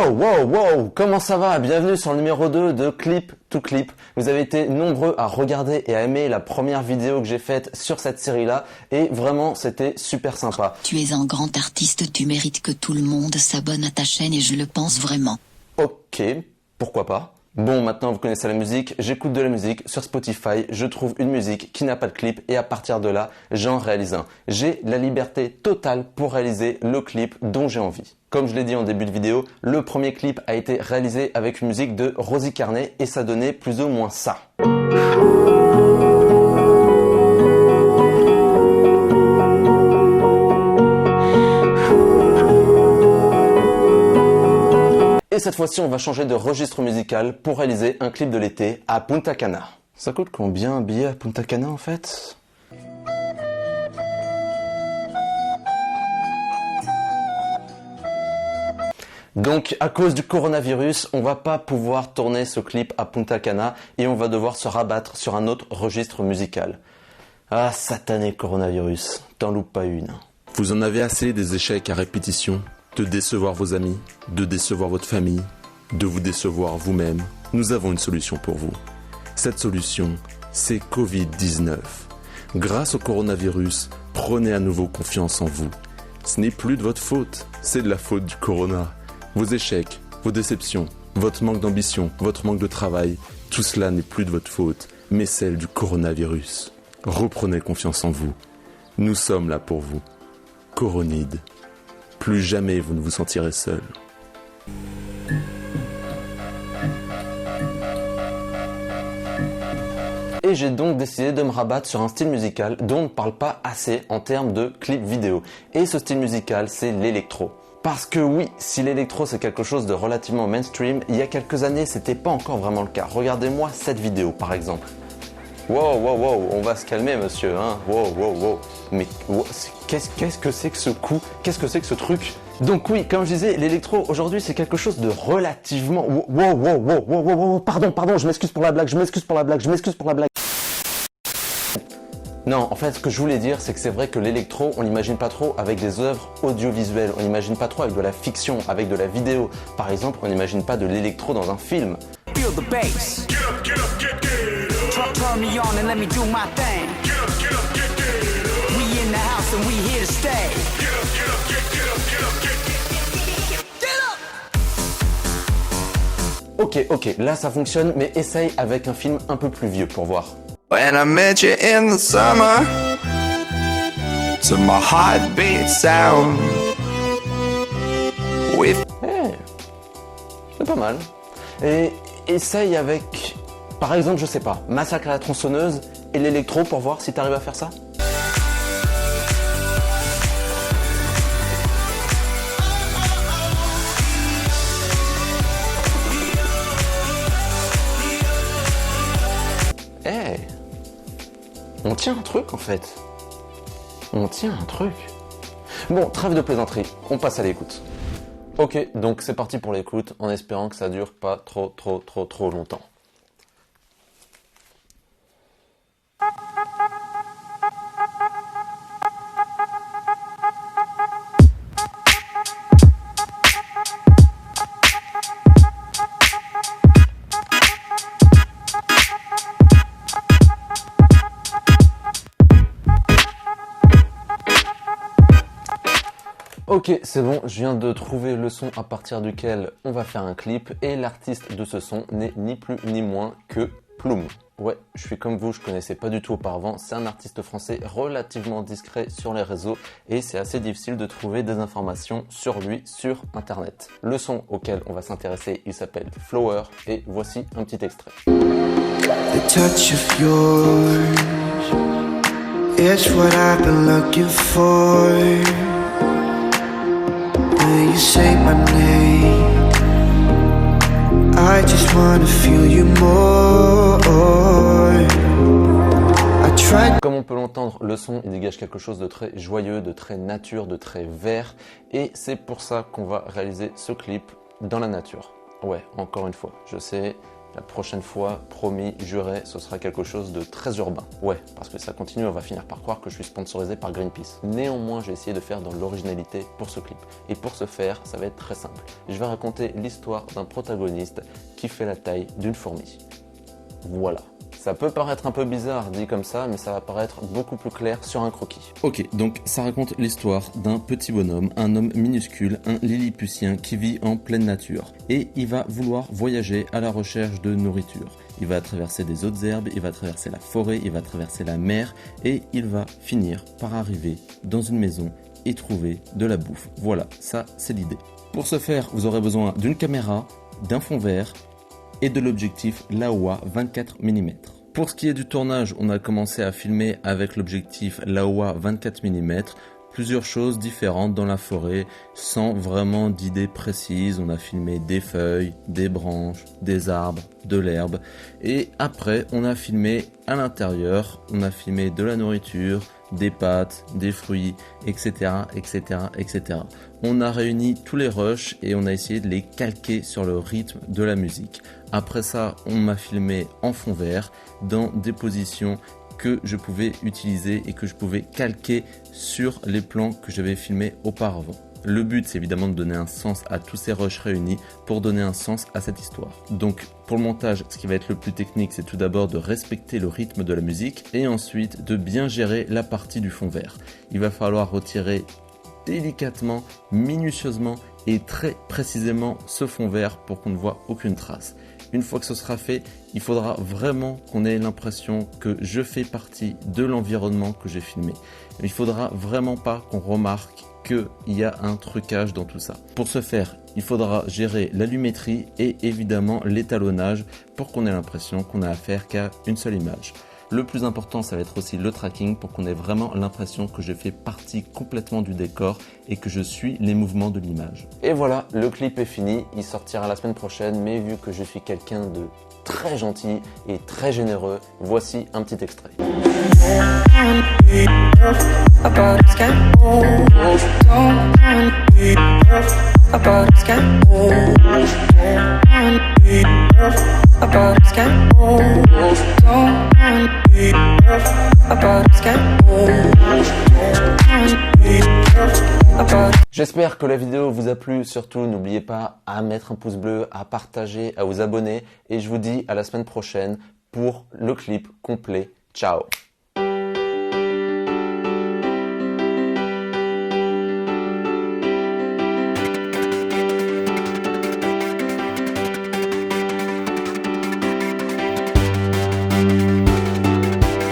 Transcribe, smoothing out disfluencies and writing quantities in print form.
Wow, comment ça va? Bienvenue sur le numéro 2 de Clip to Clip. Vous avez été nombreux à regarder et à aimer la première vidéo que j'ai faite sur cette série-là et vraiment c'était super sympa. Tu es un grand artiste, tu mérites que tout le monde s'abonne à ta chaîne et je le pense vraiment. Ok, pourquoi pas? Bon, maintenant vous connaissez la musique, j'écoute de la musique sur Spotify, je trouve une musique qui n'a pas de clip et à partir de là, j'en réalise un. J'ai la liberté totale pour réaliser le clip dont j'ai envie. Comme je l'ai dit en début de vidéo, le premier clip a été réalisé avec une musique de Rosie Carnet et ça donnait plus ou moins ça. Et cette fois-ci, on va changer de registre musical pour réaliser un clip de l'été à Punta Cana. Ça coûte combien un billet à Punta Cana en fait? Donc, à cause du coronavirus, on va pas pouvoir tourner ce clip à Punta Cana et on va devoir se rabattre sur un autre registre musical. Ah, satané coronavirus, t'en loupes pas une. Vous en avez assez des échecs à répétition, de décevoir vos amis, de décevoir votre famille, de vous décevoir vous-même. Nous avons une solution pour vous. Cette solution, c'est Covid-19. Grâce au coronavirus, prenez à nouveau confiance en vous. Ce n'est plus de votre faute, c'est de la faute du corona. Vos échecs, vos déceptions, votre manque d'ambition, votre manque de travail, tout cela n'est plus de votre faute, mais celle du coronavirus. Reprenez confiance en vous. Nous sommes là pour vous. Coronide. Plus jamais vous ne vous sentirez seul. Et j'ai donc décidé de me rabattre sur un style musical dont on ne parle pas assez en termes de clip vidéo. Et ce style musical, c'est l'électro. Parce que oui, si l'électro c'est quelque chose de relativement mainstream, il y a quelques années c'était pas encore vraiment le cas. Regardez-moi cette vidéo par exemple. Wow, on va se calmer monsieur, hein. Wow. Mais qu'est-ce que c'est que ce coup? Qu'est-ce que c'est que ce truc? Donc oui, comme je disais, l'électro aujourd'hui c'est quelque chose de relativement... Wow, pardon, je m'excuse pour la blague. Non, en fait, ce que je voulais dire, c'est que c'est vrai que l'électro, on l'imagine pas trop avec des œuvres audiovisuelles. On n'imagine pas trop avec de la fiction, avec de la vidéo. Par exemple, on n'imagine pas de l'électro dans un film. Feel the bass. Turn me on and let me do my thing. We in the house and we here to stay. Ok, là ça fonctionne, mais essaye avec un film un peu plus vieux pour voir. When I met you in the summer, to my heartbeat sound. C'est pas mal. Et essaye avec, par exemple, je sais pas, Massacre à la tronçonneuse et l'électro pour voir si t'arrives à faire ça. On tient un truc en fait. On tient un truc. Bon, trêve de plaisanterie, on passe à l'écoute. Ok, donc c'est parti pour l'écoute, en espérant que ça dure pas trop longtemps. Ok, c'est bon, je viens de trouver le son à partir duquel on va faire un clip et l'artiste de ce son n'est ni plus ni moins que Plume. Ouais, je suis comme vous, je connaissais pas du tout auparavant, c'est un artiste français relativement discret sur les réseaux et c'est assez difficile de trouver des informations sur lui sur internet. Le son auquel on va s'intéresser, il s'appelle Flower et voici un petit extrait. The touch of yours is what I've been looking for. When you say my name, I just wanna feel you more. I tried. Comme on peut l'entendre, le son il dégage quelque chose de très joyeux, de très nature, de très vert et c'est pour ça qu'on va réaliser ce clip dans la nature. Ouais, encore une fois, je sais, La prochaine fois, promis, juré, ce sera quelque chose de très urbain. Ouais, parce que ça continue, on va finir par croire que je suis sponsorisé par Greenpeace. Néanmoins, j'ai essayé de faire dans l'originalité pour ce clip. Et pour ce faire, ça va être très simple. Je vais raconter l'histoire d'un protagoniste qui fait la taille d'une fourmi. Voilà. Ça peut paraître un peu bizarre dit comme ça, mais ça va paraître beaucoup plus clair sur un croquis. Ok, donc ça raconte l'histoire d'un petit bonhomme, un homme minuscule, un lilliputien qui vit en pleine nature. Et il va vouloir voyager à la recherche de nourriture. Il va traverser des autres herbes, il va traverser la forêt, il va traverser la mer et il va finir par arriver dans une maison et trouver de la bouffe. Voilà, ça c'est l'idée. Pour ce faire, vous aurez besoin d'une caméra, d'un fond vert et de l'objectif Laowa 24 mm. Pour ce qui est du tournage, on a commencé à filmer avec l'objectif Laowa 24 mm, plusieurs choses différentes dans la forêt, sans vraiment d'idée précise. On a filmé des feuilles, des branches, des arbres, de l'herbe, et après on a filmé à l'intérieur, on a filmé de la nourriture, des pâtes, des fruits, etc., etc., etc. On a réuni tous les rushs et on a essayé de les calquer sur le rythme de la musique. Après ça, on m'a filmé en fond vert dans des positions que je pouvais utiliser et que je pouvais calquer sur les plans que j'avais filmés auparavant. Le but, c'est évidemment de donner un sens à tous ces rushs réunis pour donner un sens à cette histoire. Donc, pour le montage, ce qui va être le plus technique, c'est tout d'abord de respecter le rythme de la musique et ensuite de bien gérer la partie du fond vert. Il va falloir retirer délicatement, minutieusement et très précisément ce fond vert pour qu'on ne voit aucune trace. Une fois que ce sera fait, il faudra vraiment qu'on ait l'impression que je fais partie de l'environnement que j'ai filmé. Il faudra vraiment pas qu'on remarque qu'il y a un trucage dans tout ça. Pour ce faire, il faudra gérer la lumétrie et évidemment l'étalonnage pour qu'on ait l'impression qu'on a affaire qu'à une seule image. Le plus important, ça va être aussi le tracking pour qu'on ait vraiment l'impression que je fais partie complètement du décor et que je suis les mouvements de l'image. Et voilà, le clip est fini, il sortira la semaine prochaine, mais vu que je suis quelqu'un de très gentil et très généreux, voici un petit extrait. J'espère que la vidéo vous a plu, surtout n'oubliez pas à mettre un pouce bleu, à partager, à vous abonner et je vous dis à la semaine prochaine pour le clip complet. Ciao!